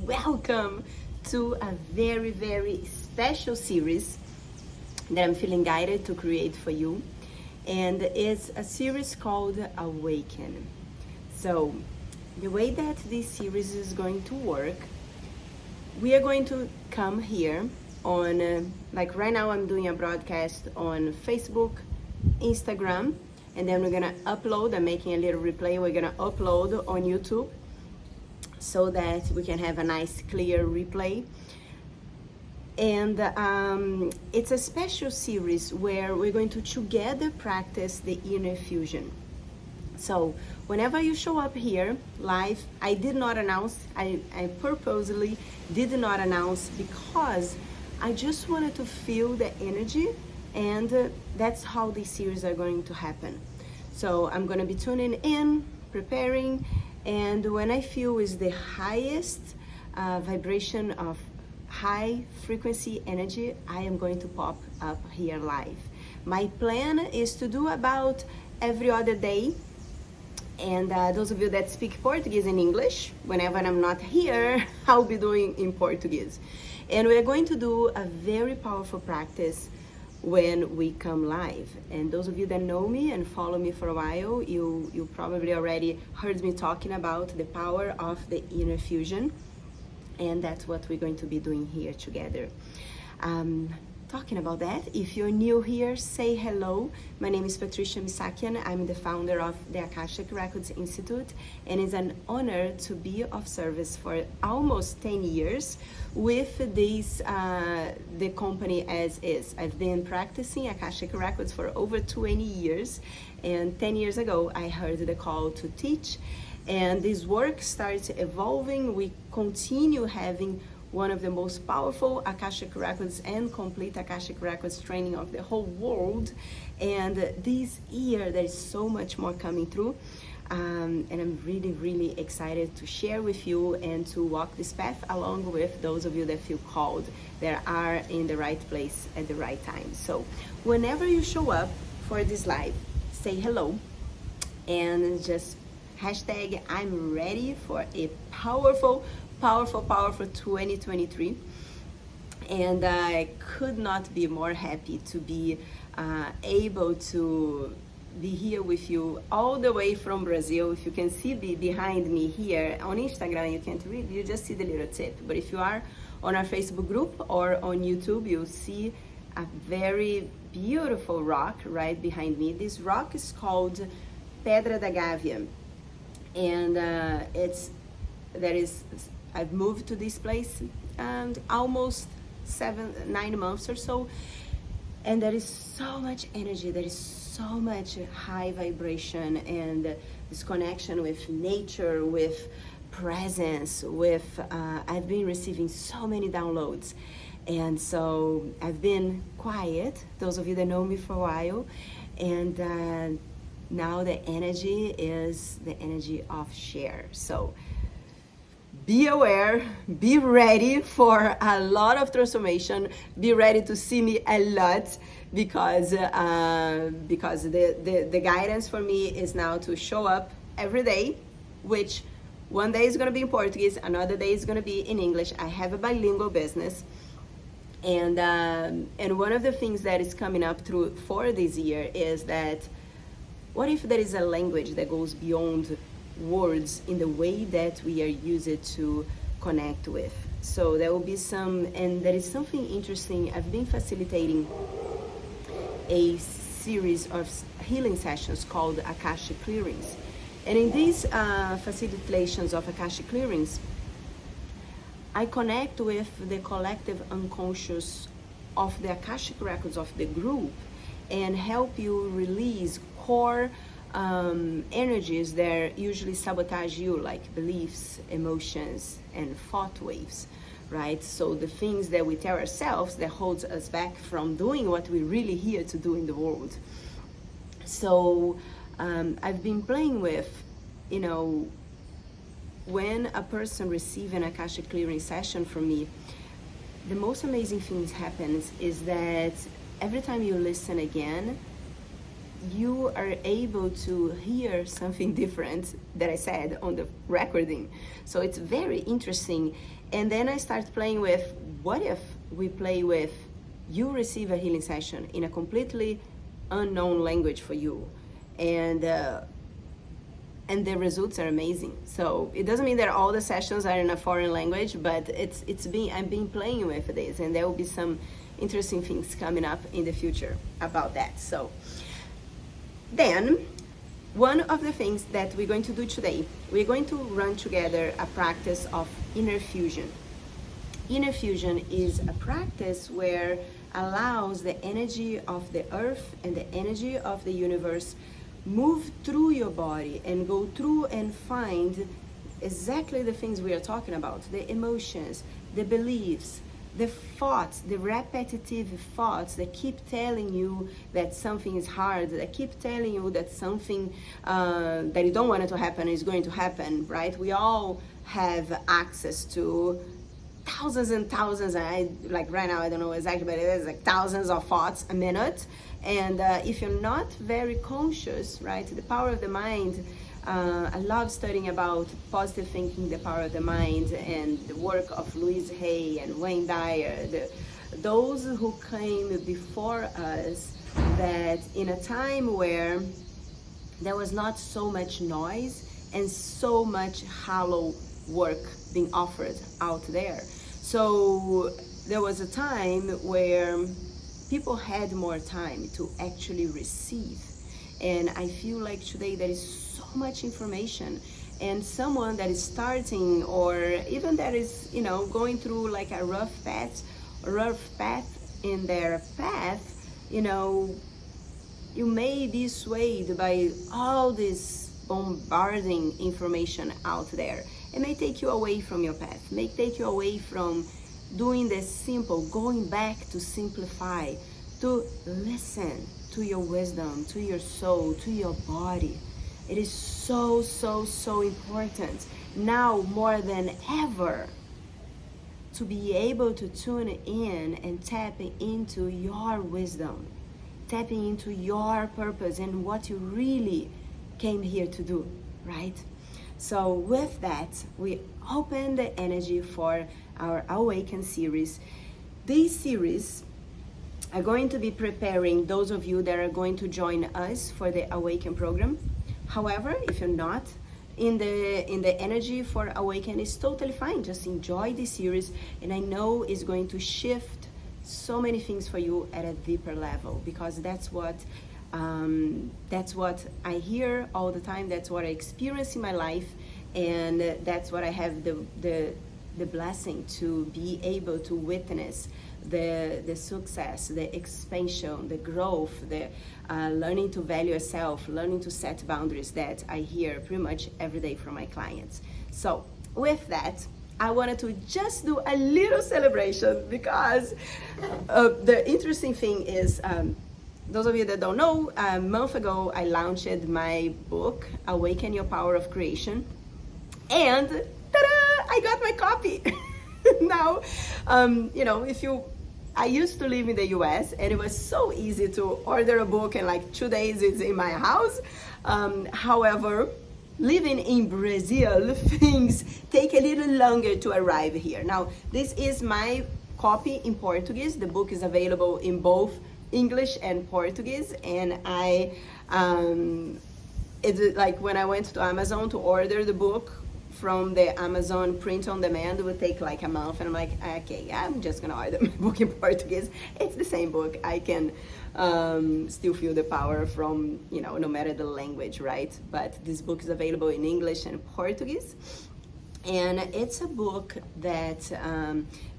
welcome to a very, very special series that I'm feeling guided to create for you. And it's a series called Awaken. So the way that this series is going to work, we are going to come here on, like right now I'm doing a broadcast on Facebook, Instagram, and then we're gonna upload, I'm making a little replay, we're gonna upload on YouTube so that we can have a nice clear replay. And it's a special series where we're going to together practice the inner fusion. So whenever you show up here live, I did not announce, I purposely did not announce because I just wanted to feel the energy, and that's how these series are going to happen. So I'm going to be tuning in, preparing, and when I feel is the highest vibration of high frequency energy, I am going to pop up here live. My plan is to do about every other day. And those of you that speak Portuguese and English, whenever I'm not here, I'll be doing in Portuguese. And we're going to do a very powerful practice when we come live. And those of you that know me and follow me for a while, you probably already heard me talking about the power of the inner fusion. And that's what we're going to be doing here together. Talking about that, if you're new here, say hello. My name is Patricia Misakian. I'm the founder of the Akashic Records Institute, and it's an honor to be of service for almost 10 years with this, the company as is. I've been practicing Akashic Records for over 20 years, and 10 years ago, I heard the call to teach, and this work starts evolving. We continue having one of the most powerful Akashic Records and complete Akashic Records training of the whole world. And this year, there is so much more coming through. And I'm really, really excited to share with you and to walk this path along with those of you that feel called, that are in the right place at the right time. So whenever you show up for this live, say hello and just hashtag I'm ready for a powerful 2023. And I could not be more happy to be able to be here with you all the way from Brazil. If you can see behind me here on Instagram, you can't read, you just see the little tip. But if you are on our Facebook group or on YouTube, you'll see a very beautiful rock right behind me. This rock is called Pedra da Gávea. And I've moved to this place and almost 9 months or so, and there is so much energy, there is so much high vibration, and this connection with nature, with presence, with I've been receiving so many downloads, and so I've been quiet, those of you that know me for a while, and now the energy is the energy of share. So be aware, be ready for a lot of transformation, be ready to see me a lot, because the guidance for me is now to show up every day, which one day is going to be in Portuguese, another day is going to be in English. I have a bilingual business, and one of the things that is coming up through for this year is that what if there is a language that goes beyond words in the way that we are used to connect with? So there will be and there is something interesting. I've been facilitating a series of healing sessions called Akashic Clearings. And in these facilitations of Akashic Clearings, I connect with the collective unconscious of the Akashic Records of the group and help you release core energies that usually sabotage you, like beliefs, emotions, and thought waves, right? So the things that we tell ourselves that holds us back from doing what we're really here to do in the world. So I've been playing with, when a person receives an Akashic clearing session from me, the most amazing things happens is that every time you listen again, you are able to hear something different that I said on the recording. So it's very interesting. And then I start playing with, what if we play with, you receive a healing session in a completely unknown language for you, and the results are amazing. So it doesn't mean that all the sessions are in a foreign language, but I've been playing with this, and there will be some interesting things coming up in the future about that. So then, one of the things that we're going to do today, we're going to run together a practice of inner fusion. Inner fusion is a practice where allows the energy of the earth and the energy of the universe move through your body and go through and find exactly the things we are talking about, the emotions, the beliefs, the thoughts, the repetitive thoughts that keep telling you that something is hard, that keep telling you that something that you don't want it to happen is going to happen, right? We all have access to thousands and thousands, like right now I don't know exactly, but it is like thousands of thoughts a minute. And if you're not very conscious, right, the power of the mind, I love studying about positive thinking, the power of the mind, and the work of Louise Hay and Wayne Dyer, those who came before us, that in a time where there was not so much noise and so much hollow work being offered out there. So there was a time where people had more time to actually receive. And I feel like today there is so much information, and someone that is starting, or even that is, going through like a rough path in their path, you may be swayed by all this bombarding information out there. It may take you away from your path, may take you away from doing the simple, going back to simplify, to listen to your wisdom, to your soul, to your body. It is so, so, so important now more than ever to be able to tune in and tap into your wisdom, tapping into your purpose and what you really came here to do, right? So with that, we open the energy for our Awaken series. This series are going to be preparing those of you that are going to join us for the Awaken program. However, if you're not in the energy for Awaken, it's totally fine. Just enjoy this series, and I know it's going to shift so many things for you at a deeper level, because that's what I hear all the time. That's what I experience in my life, and that's what I have the blessing to be able to witness. The success, the expansion, the growth, the learning to value yourself, learning to set boundaries that I hear pretty much every day from my clients. So with that, I wanted to just do a little celebration, because the interesting thing is, those of you that don't know, a month ago I launched my book, Awaken Your Power of Creation, and ta-da! I got my copy. Now, I used to live in the US, and it was so easy to order a book and like 2 days it's in my house. However, living in Brazil, things take a little longer to arrive here. Now, this is my copy in Portuguese. The book is available in both English and Portuguese, and it's like when I went to Amazon to order the book from the Amazon print on demand, it would take like a month, and I'm like, okay, I'm just gonna order my book in Portuguese. It's the same book. I can still feel the power from, no matter the language, right? But this book is available in English and Portuguese, and it's a book that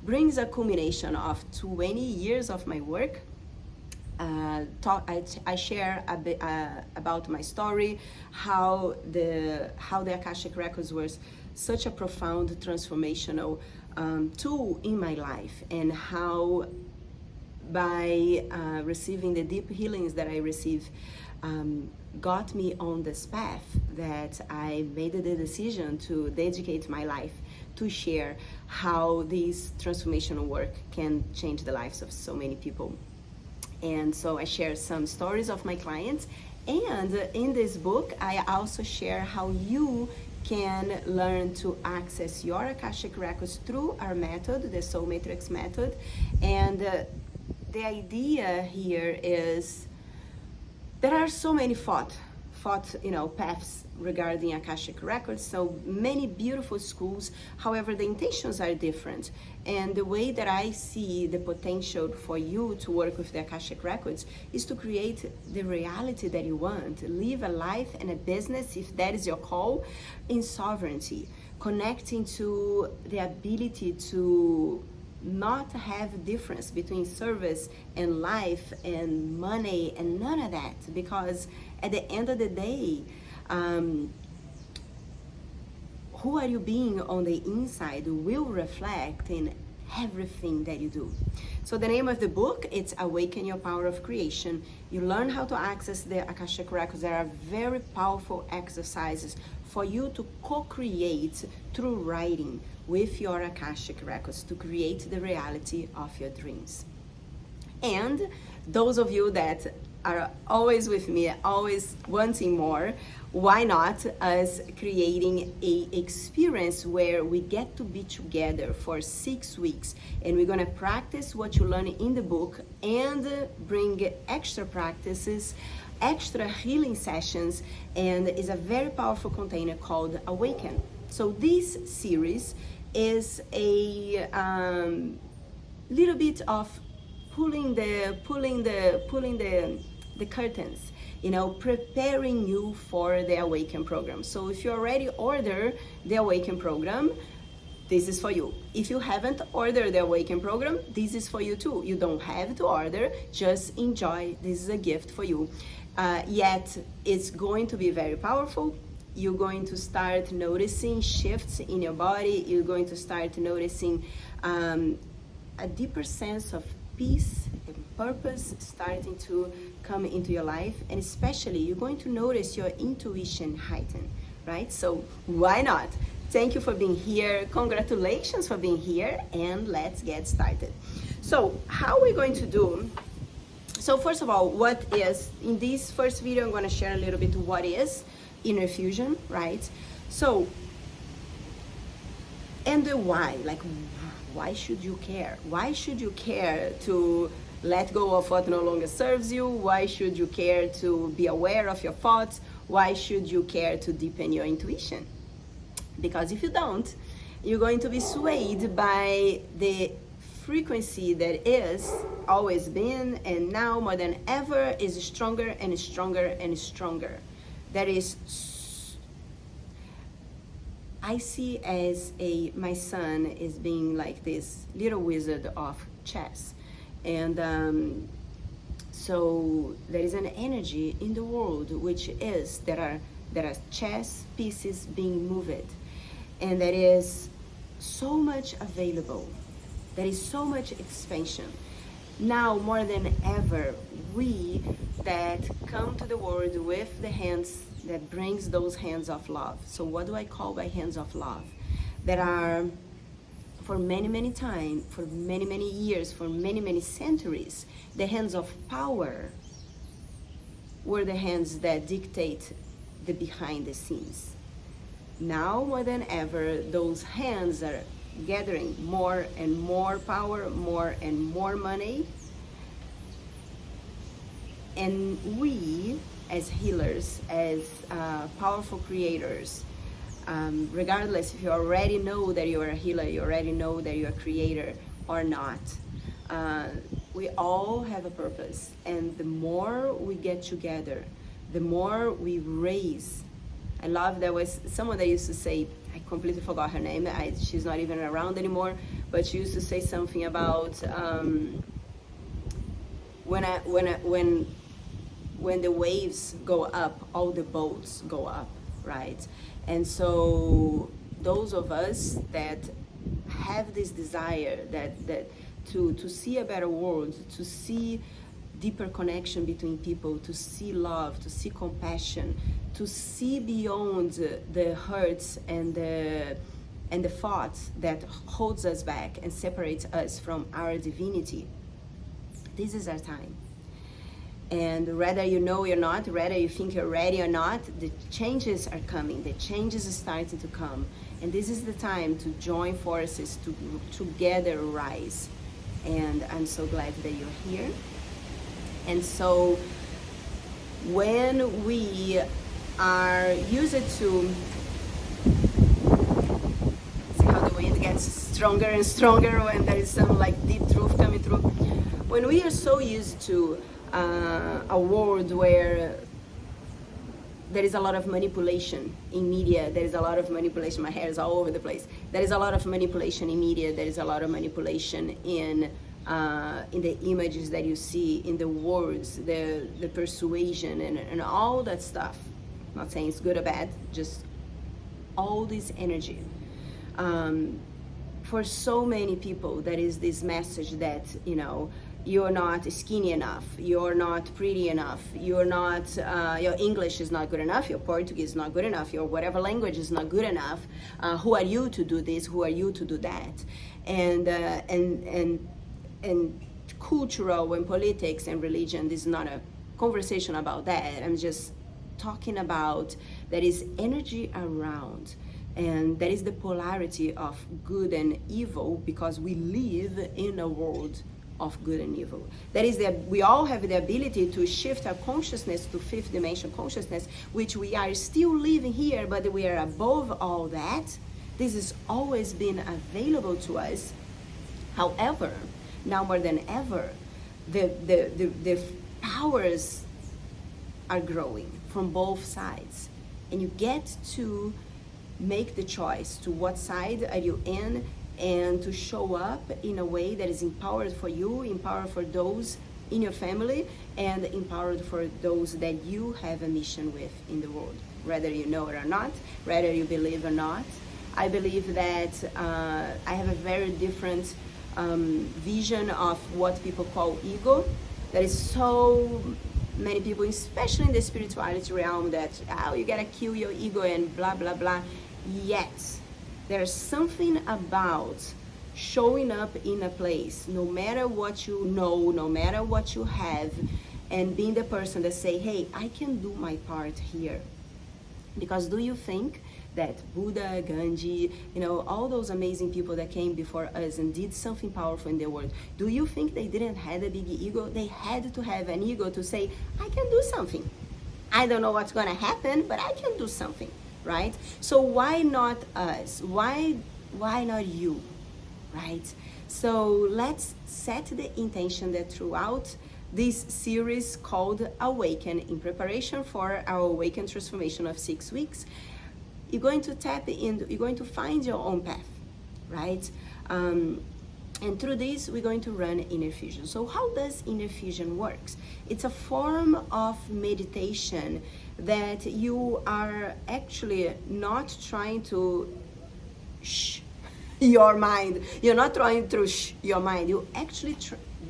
brings a culmination of 20 years of my work. I share a bit about my story, how the Akashic Records was such a profound transformational tool in my life, and how by receiving the deep healings that I received got me on this path, that I made the decision to dedicate my life to share how this transformational work can change the lives of so many people. And so I share some stories of my clients And in this book, I also share how you can learn to access your Akashic Records through our method, the Soul Matrix method. And the idea here is there are so many paths regarding Akashic Records, so many beautiful schools. However, the intentions are different, and the way that I see the potential for you to work with the Akashic Records is to create the reality that you want, live a life and a business, if that is your call, in sovereignty, connecting to the ability to not have difference between service and life and money and none of that, because at the end of the day, who are you being on the inside will reflect in everything that you do. So the name of the book, it's Awaken Your Power of Creation. You learn how to access the Akashic Records. There are very powerful exercises for you to co-create through writing with your Akashic Records to create the reality of your dreams. And those of you that are always with me, always wanting more, why not us creating a experience where we get to be together for 6 weeks, and we're gonna practice what you learn in the book and bring extra practices, extra healing sessions, and is a very powerful container called Awaken. So this series is a little bit of pulling the curtains, preparing you for the Awaken program. So if you already order the Awaken program, this is for you. If you haven't ordered the Awaken program, this is for you too. You don't have to order, just enjoy. This is a gift for you. Yet it's going to be very powerful. You're going to start noticing shifts in your body. You're going to start noticing a deeper sense of peace and purpose starting to come into your life. And especially, you're going to notice your intuition heighten, right? So why not? Thank you for being here. Congratulations for being here. And let's get started. So how we're going to do, so first of all, what is, in this first video, I'm going to share a little bit what is inner fusion, right? So, and the why, like, why should you care? Why should you care to let go of what no longer serves you? Why should you care to be aware of your thoughts? Why should you care to deepen your intuition? Because if you don't, you're going to be swayed by the frequency that is always been and now more than ever is stronger and stronger and stronger. That is, I see as my son is being like this little wizard of chess. And so there is an energy in the world which is, there are chess pieces being moved. And there is so much available. There is so much expansion. Now more than ever, we that come to the world with the hands that brings those hands of love. So what do I call by hands of love? That are for many time, for many years, for many centuries, the hands of power were the hands that dictate the behind the scenes. Now more than ever, those hands are gathering more and more power, more and more money. And we, as healers, as powerful creators, regardless if you already know that you are a healer, you already know that you're a creator or not, we all have a purpose. And the more we get together, the more we raise. I love, there was someone that used to say, I completely forgot her name, she's not even around anymore, but she used to say something about when the waves go up, all the boats go up, right? And so those of us that have this desire that to see a better world, to see deeper connection between people, to see love, to see compassion, to see beyond the hurts and the thoughts that holds us back and separates us from our divinity. This is our time. And whether you know or not, whether you think you're ready or not, the changes are coming. The changes are starting to come. And this is the time to join forces, to together rise. And I'm so glad that you're here. And so when we are used to see how the wind gets stronger and stronger when there is some like deep truth coming through. When we are so used to a world where there is a lot of manipulation in media, there is a lot of manipulation, my hair is all over the place, there is a lot of manipulation in media, there is a lot of manipulation in the images that you see, in the words, the persuasion and all that stuff. I'm not saying it's good or bad, just all this energy. For so many people, there is this message that, you know, you're not skinny enough, you're not pretty enough, you're not, your English is not good enough, your Portuguese is not good enough, your whatever language is not good enough. Who are you to do this? Who are you to do that? And cultural and politics and religion, this is not a conversation about that. I'm just talking about there is energy around. And that is the polarity of good and evil, because we live in a world of good and evil. That is that we all have the ability to shift our consciousness to fifth dimension consciousness, which we are still living here, but we are above all that. This has always been available to us. However, now more than ever, the powers are growing from both sides, and you get to make the choice to what side are you in, and to show up in a way that is empowered for you, empowered for those in your family, and empowered for those that you have a mission with in the world, whether you know it or not, whether you believe or not. I believe that I have a very different vision of what people call ego. There is so many people, especially in the spirituality realm, that you gotta kill your ego and blah blah blah. Yet there's something about showing up in a place, no matter what you know, no matter what you have, and being the person that say, hey, I can do my part here. Because do you think that Buddha, Gandhi, you know, all those amazing people that came before us and did something powerful in the world, do you think they didn't have a big ego? They had to have an ego to say, I can do something. I don't know what's gonna happen, but I can do something, right? So why not us? Why not you, right? So let's set the intention that throughout this series called Awaken, in preparation for our Awaken transformation of 6 weeks, you're going to tap in, you're going to find your own path, right? And through this, we're going to run inner fusion. So how does inner fusion works? It's a form of meditation that you are actually not trying to shh your mind. You're not trying to shh your mind. You're actually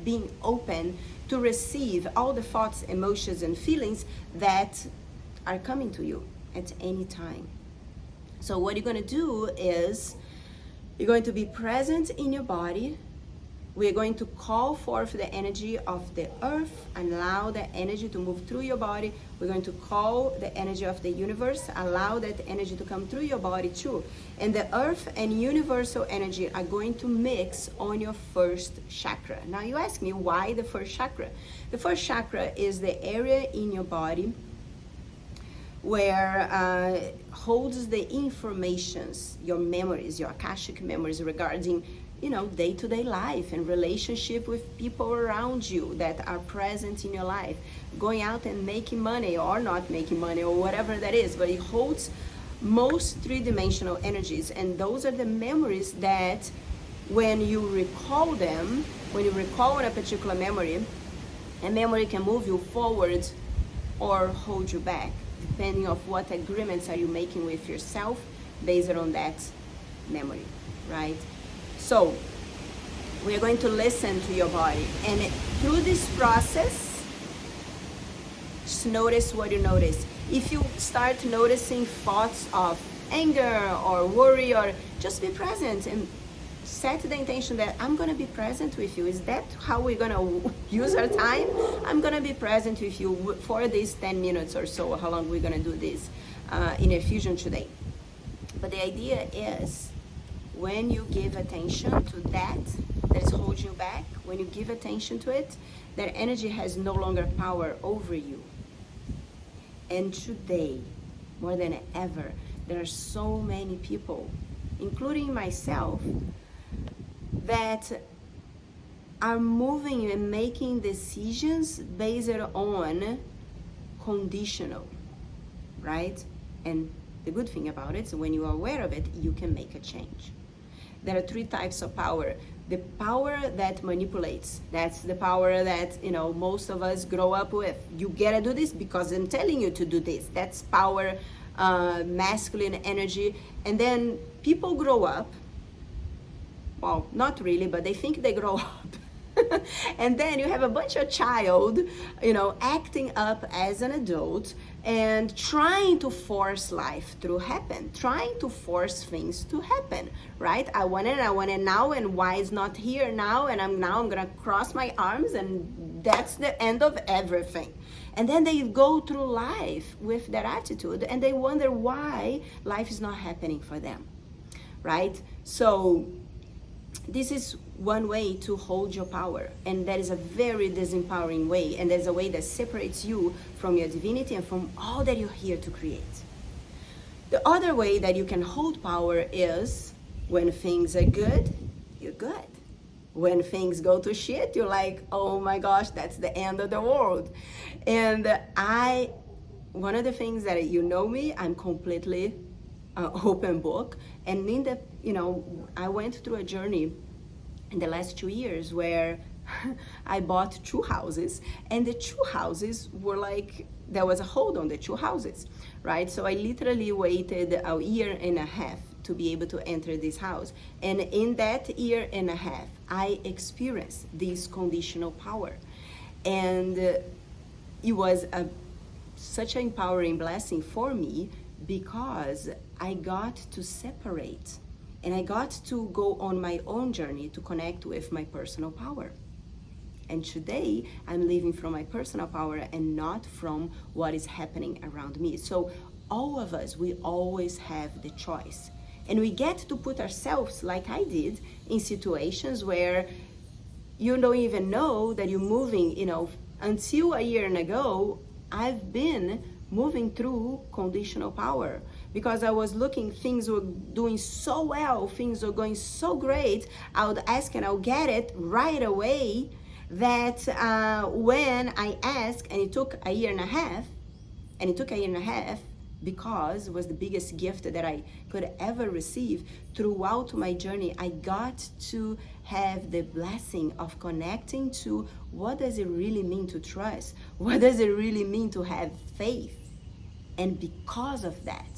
being open to receive all the thoughts, emotions, and feelings that are coming to you at any time. So what you're going to do is you're going to be present in your body. We're going to call forth the energy of the earth and allow that energy to move through your body. We're going to call the energy of the universe, allow that energy to come through your body too. And the earth and universal energy are going to mix on your first chakra. Now you ask me, why the first chakra? The first chakra is the area in your body where holds the informations, your memories, your Akashic memories regarding, you know, day-to-day life and relationship with people around you that are present in your life, going out and making money or not making money or whatever that is, but it holds most three-dimensional energies. And those are the memories that when you recall them, when you recall a particular memory, a memory can move you forward or hold you back, depending on what agreements are you making with yourself based on that memory, right? So we are going to listen to your body, and through this process, just notice what you notice. If you start noticing thoughts of anger or worry, or just be present and set the intention that I'm gonna be present with you. Is that how we're gonna use our time? I'm gonna be present with you for these 10 minutes or so, how long we're gonna do this inner fusion today. But the idea is, when you give attention to that is holding you back, when you give attention to it, that energy has no longer power over you. And today, more than ever, there are so many people, including myself, that are moving and making decisions based on conditional, right? And the good thing about it is when you are aware of it, you can make a change. There are 3 types of power. The power that manipulates, that's the power that, you know, most of us grow up with. You gotta do this because I'm telling you to do this. That's power, masculine energy. And then people grow up, well, not really, but they think they grow up. And then you have a bunch of child, you know, acting up as an adult and trying to force life to happen, trying to force things to happen, right? I want it now, and why is not here now? And I'm gonna cross my arms, and that's the end of everything. And then they go through life with that attitude, and they wonder why life is not happening for them, right? So this is one way to hold your power, and that is a very disempowering way, and there's a way that separates you from your divinity and from all that you're here to create. The other way that you can hold power is when things are good, you're good. When things go to shit, you're like, oh my gosh, that's the end of the world. And one of the things that, you know me, I'm completely open book. And in the, you know, I went through a journey in the last 2 years where I bought 2 houses, and the 2 houses were like, there was a hold on the 2 houses, right? So I literally waited a 1.5 years to be able to enter this house. And in that 1.5 years, I experienced this conditional power. And it was such an empowering blessing for me, because I got to separate and I got to go on my own journey to connect with my personal power. And today I'm living from my personal power and not from what is happening around me. So all of us, we always have the choice. And we get to put ourselves, like I did, in situations where you don't even know that you're moving, you know. Until 1 year ago, I've been moving through conditional power, because I was looking, things were doing so well, things were going so great, I would ask and I'll get it right away, that when I asked, and it took 1.5 years, and it took 1.5 years because it was the biggest gift that I could ever receive. Throughout my journey, I got to have the blessing of connecting to what does it really mean to trust? What does it really mean to have faith? And because of that,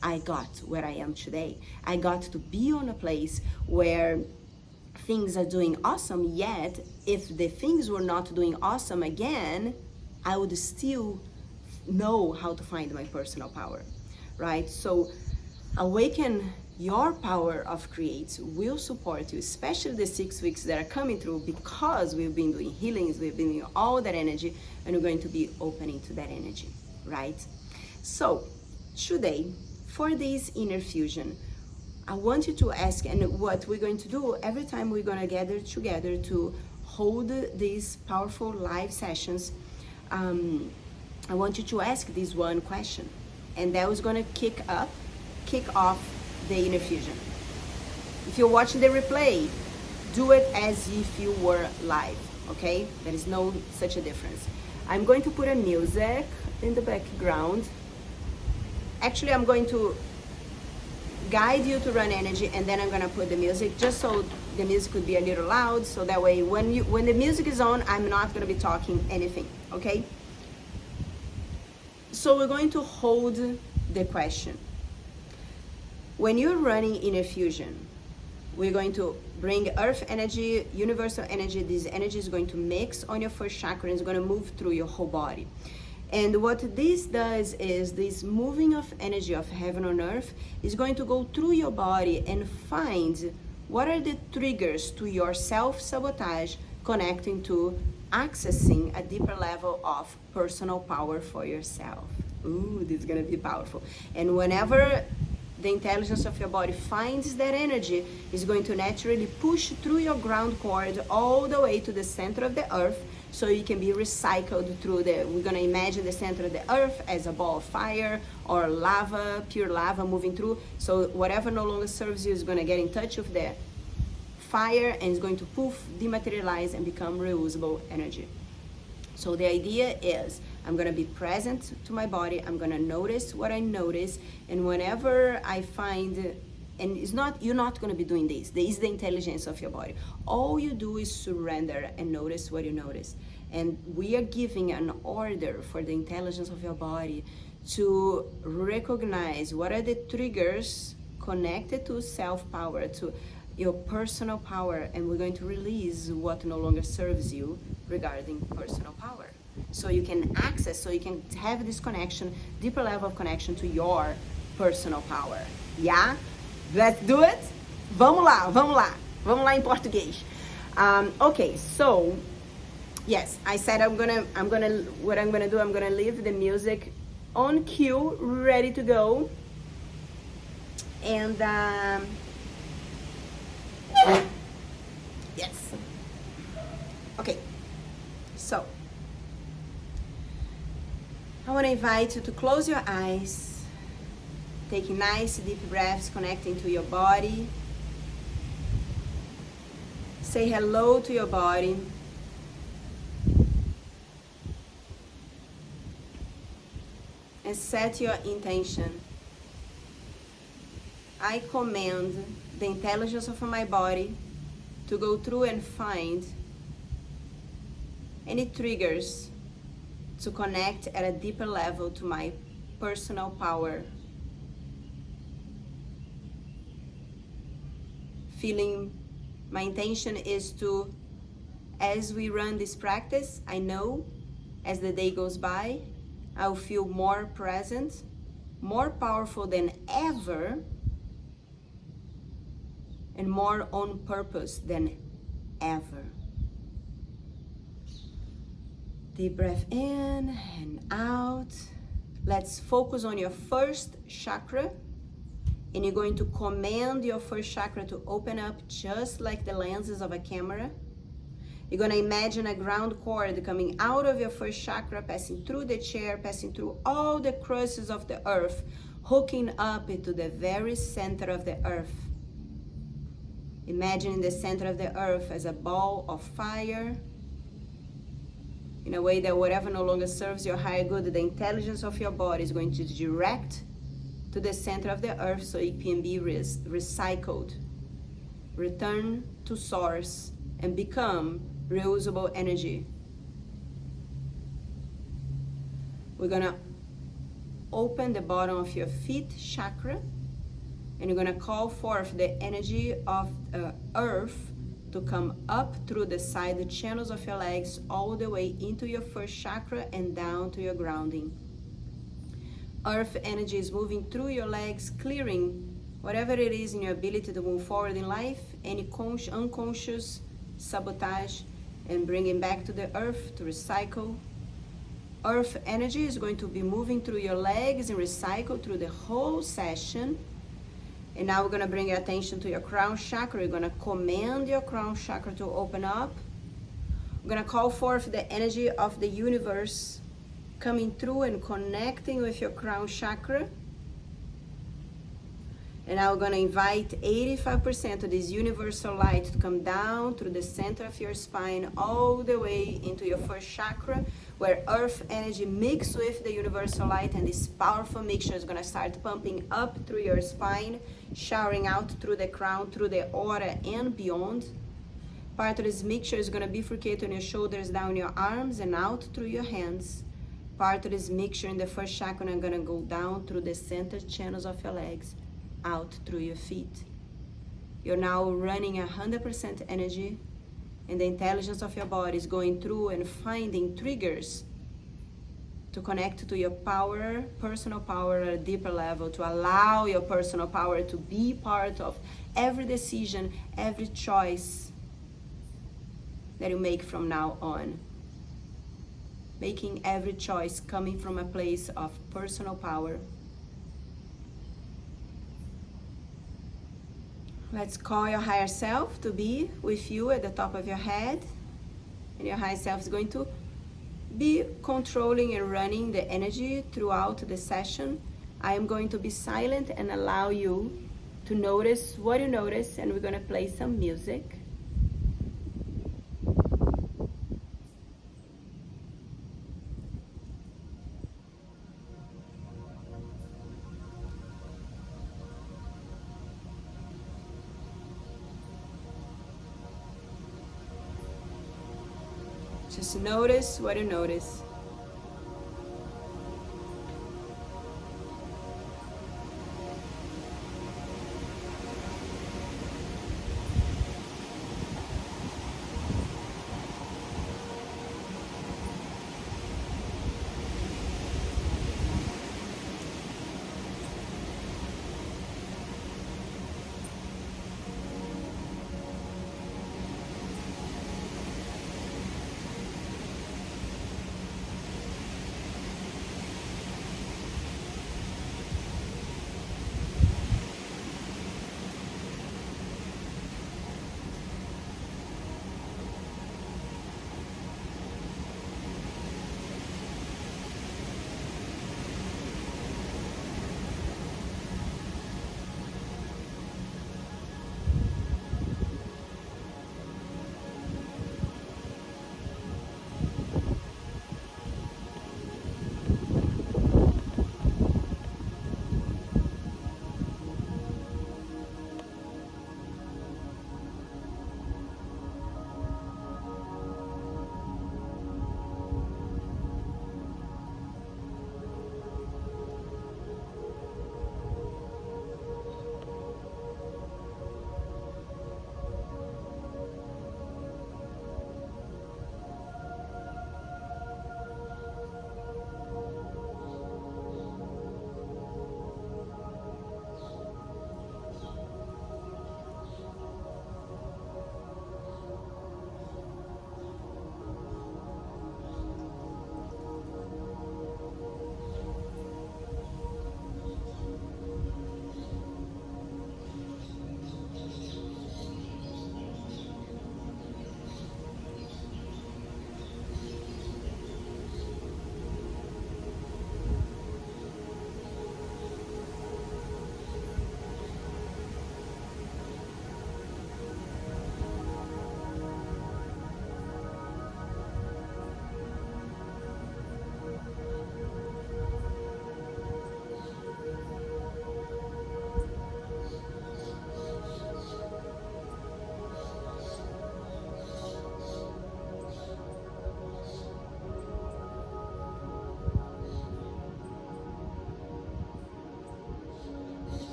I got where I am today. I got to be on a place where things are doing awesome, yet if the things were not doing awesome again, I would still know how to find my personal power, right? So Awaken Your Power of Create will support you, especially the 6 weeks that are coming through, because we've been doing healings, we've been doing all that energy, and we're going to be opening to that energy, right? So today, for this inner fusion, I want you to ask, and what we're going to do every time we're going to gather together to hold these powerful live sessions, I want you to ask this one question, and that was going to kick off the inner fusion. If you're watching the replay, do it as if you were live, okay? There is no such a difference. I'm going to put a music in the background. Actually, I'm going to guide you to run energy, and then I'm going to put the music, just so the music could be a little loud, so that way when the music is on, I'm not going to be talking anything, okay? So we're going to hold the question. When you're running inner fusion, we're going to bring earth energy, universal energy. This energy is going to mix on your first chakra, and it's going to move through your whole body. And what this does is this moving of energy of heaven on earth is going to go through your body and find what are the triggers to your self-sabotage connecting to accessing a deeper level of personal power for yourself. Ooh, this is gonna be powerful. And whenever the intelligence of your body finds that energy, it's going to naturally push through your ground cord all the way to the center of the earth, so you can be recycled through we're gonna imagine the center of the earth as a ball of fire or lava, pure lava moving through. So whatever no longer serves you is gonna get in touch with the fire and it's going to poof, dematerialize and become reusable energy. So the idea is I'm gonna be present to my body, I'm gonna notice what I notice, and whenever I find, and it's not, you're not gonna be doing this is the intelligence of your body. All you do is surrender and notice what you notice. And we are giving an order for the intelligence of your body to recognize what are the triggers connected to self-power, to your personal power, and we're going to release what no longer serves you regarding personal power. So you can access, so you can have this connection, deeper level of connection to your personal power. Yeah? Let's do it? Vamos lá, vamos lá. Vamos lá em português. Okay, so, yes, I said what I'm gonna do, I'm gonna leave the music on cue, ready to go. And, yes. Okay, so I want to invite you to close your eyes, taking nice deep breaths, connecting to your body. Say hello to your body. And set your intention. I command the intelligence of my body to go through and find any triggers to connect at a deeper level to my personal power. My intention is to, as we run this practice, I know as the day goes by, I'll feel more present, more powerful than ever, and more on purpose than ever. Deep breath in and out. Let's focus on your first chakra, and you're going to command your first chakra to open up just like the lenses of a camera. You're going to imagine a ground cord coming out of your first chakra, passing through the chair, passing through all the crusts of the earth, hooking up into the very center of the earth. Imagining the center of the earth as a ball of fire, in a way that whatever no longer serves your higher good, the intelligence of your body is going to direct to the center of the earth so it can be recycled, return to source, and become reusable energy. We're gonna open the bottom of your feet chakra, and you're gonna call forth the energy of earth to come up through the side channels of your legs all the way into your first chakra and down to your grounding. Earth energy is moving through your legs, clearing whatever it is in your ability to move forward in life, any unconscious sabotage, and bringing back to the earth to recycle. Earth energy is going to be moving through your legs and recycle through the whole session. And now we're going to bring your attention to your crown chakra. You're going to command your crown chakra to open up. We're going to call forth the energy of the universe coming through and connecting with your crown chakra. And now we're going to invite 85% of this universal light to come down through the center of your spine all the way into your first chakra, where earth energy mixes with the universal light, and this powerful mixture is going to start pumping up through your spine, showering out through the crown, through the aura and beyond. Part of this mixture is going to bifurcate on your shoulders, down your arms and out through your hands. Part of this mixture in the first chakra is going to go down through the center channels of your legs, out through your feet. You're now running 100% energy, and the intelligence of your body is going through and finding triggers to connect to your power, personal power at a deeper level, to allow your personal power to be part of every decision, every choice that you make from now on. Making every choice coming from a place of personal power. Let's call your higher self to be with you at the top of your head. And your higher self is going to be controlling and running the energy throughout the session. I am going to be silent and allow you to notice what you notice, and we're going to play some music. Just notice what you notice.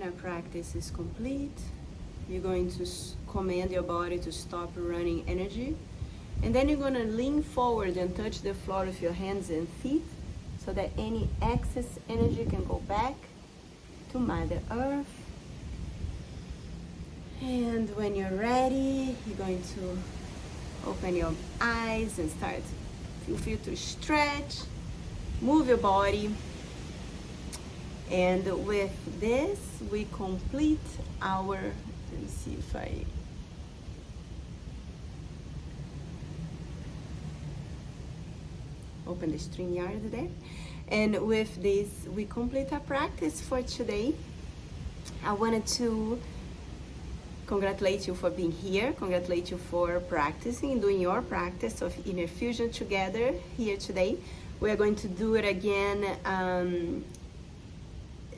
When our practice is complete, you're going to command your body to stop running energy. And then you're going to lean forward and touch the floor with your hands and feet so that any excess energy can go back to Mother Earth. And when you're ready, you're going to open your eyes and feel free to stretch, move your body. And with this, we complete our, let me see if I, open the StreamYard there. And with this, we complete our practice for today. I wanted to congratulate you for being here, congratulate you for practicing, doing your practice of inner fusion together here today. We are going to do it again,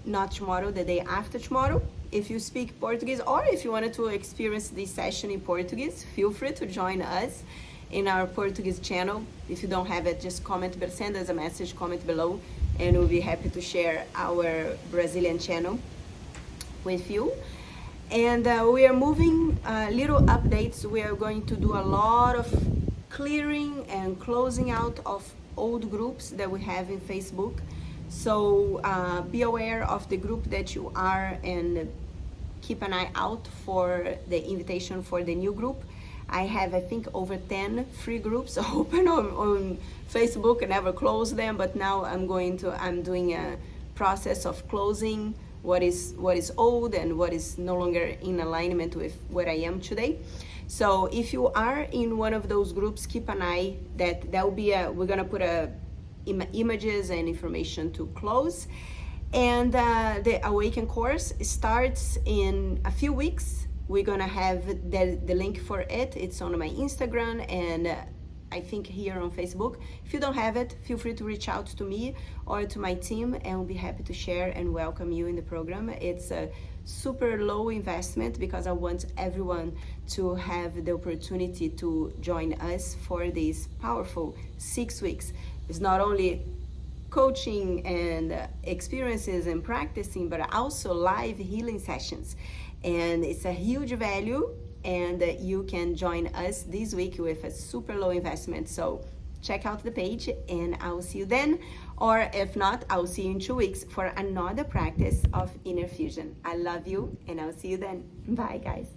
not tomorrow, the day after tomorrow. If you speak Portuguese, or if you wanted to experience this session in Portuguese, feel free to join us in our Portuguese channel. If you don't have it, just comment, but send us a message, comment below, and we'll be happy to share our Brazilian channel with you. And we are moving little updates. We are going to do a lot of clearing and closing out of old groups that we have in Facebook. So be aware of the group that you are and keep an eye out for the invitation for the new group. I have, I think, over 10 free groups open on Facebook. I never close them, but now I'm doing a process of closing what is old and what is no longer in alignment with what I am today. So if you are in one of those groups, keep an eye. That will be we're gonna put images and information to close. And the Awaken course starts in a few weeks. We're gonna have the link for it. It's on my Instagram and I think here on Facebook. If you don't have it, feel free to reach out to me or to my team, and we'll be happy to share and welcome you in the program. It's a super low investment because I want everyone to have the opportunity to join us for these powerful 6 weeks. It's not only coaching and experiences and practicing, but also live healing sessions. And it's a huge value, and you can join us this week with a super low investment. So check out the page and I will see you then. Or if not, I'll see you in 2 weeks for another practice of inner fusion. I love you and I'll see you then. Bye guys.